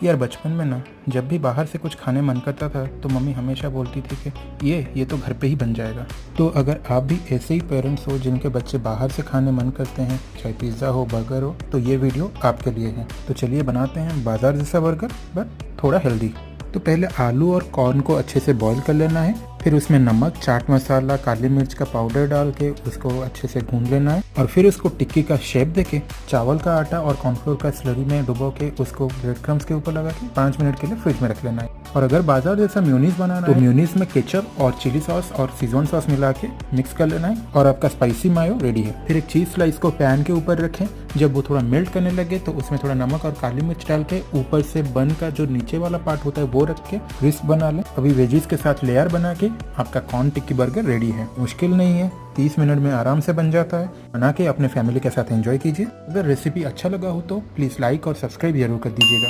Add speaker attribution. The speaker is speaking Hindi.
Speaker 1: यार बचपन में ना जब भी बाहर से कुछ खाने मन करता था तो मम्मी हमेशा बोलती थी कि ये तो घर पे ही बन जाएगा। तो अगर आप भी ऐसे ही पेरेंट्स हो जिनके बच्चे बाहर से खाने मन करते हैं, चाहे पिज़्ज़ा हो, बर्गर हो, तो ये वीडियो आपके लिए है। तो चलिए बनाते हैं बाजार जैसा बर्गर बट थोड़ा हेल्दी। तो पहले आलू और कॉर्न को अच्छे से बॉईल कर लेना है, फिर उसमें नमक, चाट मसाला, काली मिर्च का पाउडर डाल के उसको अच्छे से भून लेना है और फिर उसको टिक्की का शेप देके चावल का आटा और कॉर्नफ्लोर का स्लरी में डुबो के उसको ब्रेड क्रम्स के ऊपर लगा के 5 मिनट के लिए फ्रिज में रख लेना है। और अगर बाजार जैसा म्यूनीस बनाना है तो म्यूनीस में केचप और चिली सॉस और सीजवान सॉस मिला के मिक्स कर लेना है और आपका स्पाइसी मायो रेडी है। फिर एक चीज स्लाइस को पैन के ऊपर रखें, जब वो थोड़ा मेल्ट करने लगे तो उसमें थोड़ा नमक और काली मिर्च डाल के ऊपर से बन का जो नीचे वाला पार्ट होता है वो रख के क्रिस्प बना लें। अभी वेजीज के साथ लेयर बना के आपका कॉर्न टिक्की बर्गर रेडी है। मुश्किल नहीं है, 30 मिनट में आराम से बन जाता है। बना के अपने फैमिली के साथ एंजॉय कीजिए। अगर रेसिपी अच्छा लगा हो तो प्लीज लाइक और सब्सक्राइब जरूर कर दीजिएगा।